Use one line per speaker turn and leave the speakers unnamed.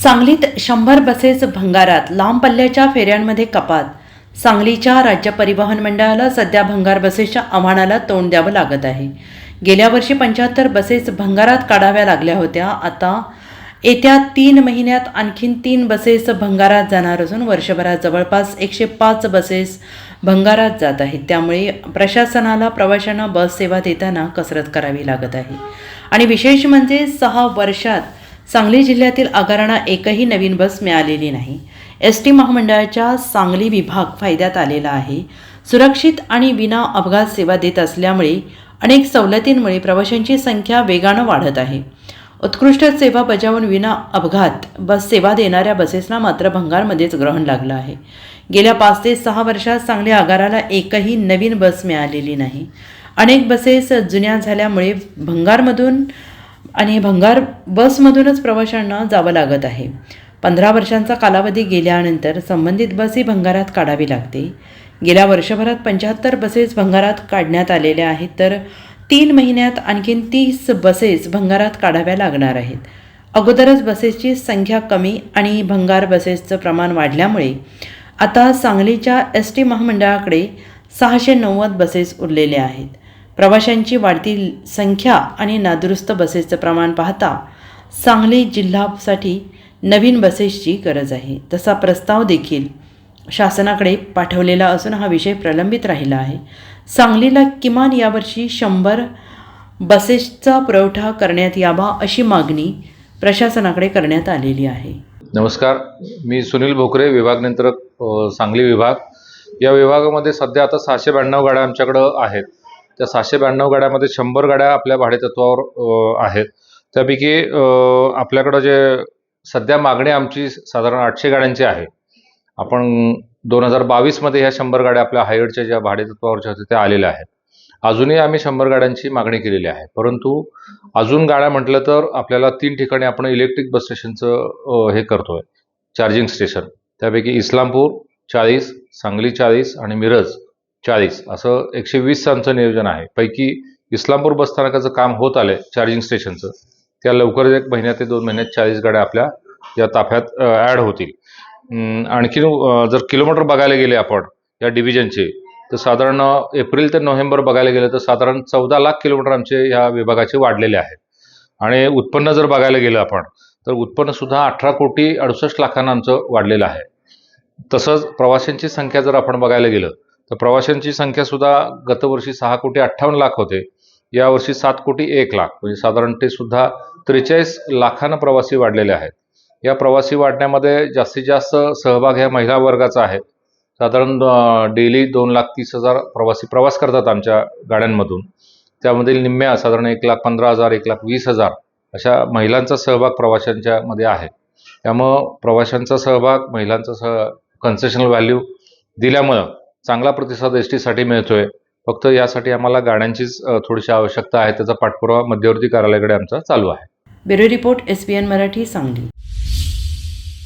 सांगलीत 100 बसेस भंगारात, लांब पल्ल्याच्या फेऱ्यांमध्ये कपात. सांगलीच्या राज्य परिवहन मंडळाला सध्या भंगार बसेसच्या आव्हानाला तोंड द्यावं लागत आहे. गेल्या वर्षी 75 बसेस भंगारात काढाव्या लागल्या होत्या. आता येत्या 3 महिन्यात आणखीन 3 बसेस भंगारात जाणार असून वर्षभरात जवळपास 105 बसेस भंगारात जात आहेत. त्यामुळे प्रशासनाला प्रवाशांना बस सेवा देताना कसरत करावी लागत आहे. आणि विशेष म्हणजे 6 वर्षात सांगली जिल्ह्यातील आगारांना एकही नवीन बस मिळालेली नाही. एस.टी. महामंडळाच्या सांगली विभाग फायद्यात आलेला आहे. सुरक्षित आणि विना अपघात सेवा देत असल्यामुळे अनेक सवलतींमुळे प्रवाशांची संख्या वेगानं वाढत आहे. उत्कृष्ट सेवा बजावून विना अपघात बस सेवा देणाऱ्या बसेसना मात्र भंगारमध्येच ग्रहण लागलं आहे. गेल्या 5 ते 6 वर्षात सांगली आगाराला एकही नवीन बस मिळालेली नाही. अनेक बसेस जुन्या झाल्यामुळे भंगार बसमधूनच प्रवाशांना जावं लागत आहे. 15 वर्षांचा कालावधी गेल्यानंतर संबंधित बस ही भंगारात काढावी लागते. गेल्या वर्षभरात 75 बसेस भंगारात काढण्यात आलेल्या आहेत, तर 3 महिन्यात आणखीन 30 बसेस भंगारात काढाव्या लागणार आहेत. अगोदरच बसेसची संख्या कमी आणि भंगार बसेसचं प्रमाण वाढल्यामुळे आता सांगलीच्या एस.टी. महामंडळाकडे 690 बसेस उरलेल्या आहेत. प्रवाशांची वाढती संख्या आणि नादुरुस्त बसेसचं प्रमाण पाहता सांगली जिल्ह्यासाठी नवीन बसेसची गरज आहे. तसा प्रस्ताव देखील शासनाकडे पाठवलेला असून हा विषय प्रलंबित राहिला आहे. सांगलीला किमान यावर्षी 100 बसेसचा पुरवठा करण्यात यावा अशी मागणी प्रशासनाकडे करण्यात आलेली आहे.
नमस्कार, मी सुनील भोकरे, विभाग नियंत्रक सांगली विभाग. या विभागामध्ये सध्या आता 692 गाड्या आमच्याकडं आहेत. त्या 692 गाड्यामध्ये 100 गाड्या आपल्या भाडेतत्वावर आहेत. त्यापैकी आपल्याकडं जे सध्या मागणी आमची साधारण 800 गाड्यांची आहे. आपण 2022मध्ये ह्या 100 गाड्या आपल्या हायवेच्या ज्या भाडेतत्वावरच्या होत्या त्या आलेल्या आहेत. अजूनही आम्ही 100 गाड्यांची मागणी केलेली आहे, परंतु अजून गाड्या म्हटलं तर आपल्याला 3 ठिकाणी आपण इलेक्ट्रिक बस स्टेशनचं हे करतोय, चार्जिंग स्टेशन. त्यापैकी इस्लामपूर 40, सांगली 40 आणि मिरज 40 असं 120 आमचं नियोजन आहे. पैकी इस्लामपूर बसस्थानकाचं काम होत आलंय चार्जिंग स्टेशनचं. त्या लवकरच 1 महिन्यात ते 2 महिन्यात 40 गाड्या आपल्या या ताफ्यात ॲड होतील. आणखीन जर किलोमीटर बघायला गेले आपण या डिव्हिजनचे, तर साधारण एप्रिल ते नोव्हेंबर बघायला गेलं तर साधारण 14 लाख किलोमीटर आमचे ह्या विभागाचे वाढलेले आहेत. आणि उत्पन्न जर बघायला गेलं आपण तर उत्पन्नसुद्धा 18 कोटी 68 लाखांना आमचं वाढलेलं आहे. तसंच प्रवाशांची संख्या जर आपण बघायला गेलं तर प्रवाशांची संख्यासुद्धा गतवर्षी 6 कोटी 58 लाख होते. यावर्षी 7 कोटी 1 लाख, म्हणजे साधारण ते सुद्धा 43 लाखांना प्रवासी वाढलेले आहेत. या प्रवासी वाढण्यामध्ये जास्तीत जास्त सहभाग ह्या महिला वर्गाचा आहे. साधारण डेली 2,30,000 प्रवासी प्रवास करतात आमच्या गाड्यांमधून. त्यामधील निम्म्या साधारण 1,15,000 1,20,000 अशा महिलांचा सहभाग प्रवाशांच्या मध्ये आहे. त्यामुळं प्रवाशांचा सहभाग, महिलांचा कन्सेशनल व्हॅल्यू दिल्यामुळं चांगला प्रतिसाद एस.टीसाठी मिळतोय. फक्त यासाठी आम्हाला गाड्यांचीच थोडीशी आवश्यकता आहे. त्याचा पाठपुरावा मध्यवर्ती कार्यालयाकडे आमचा चालू आहे.
Bureau report, SBN Marathi, Sangli.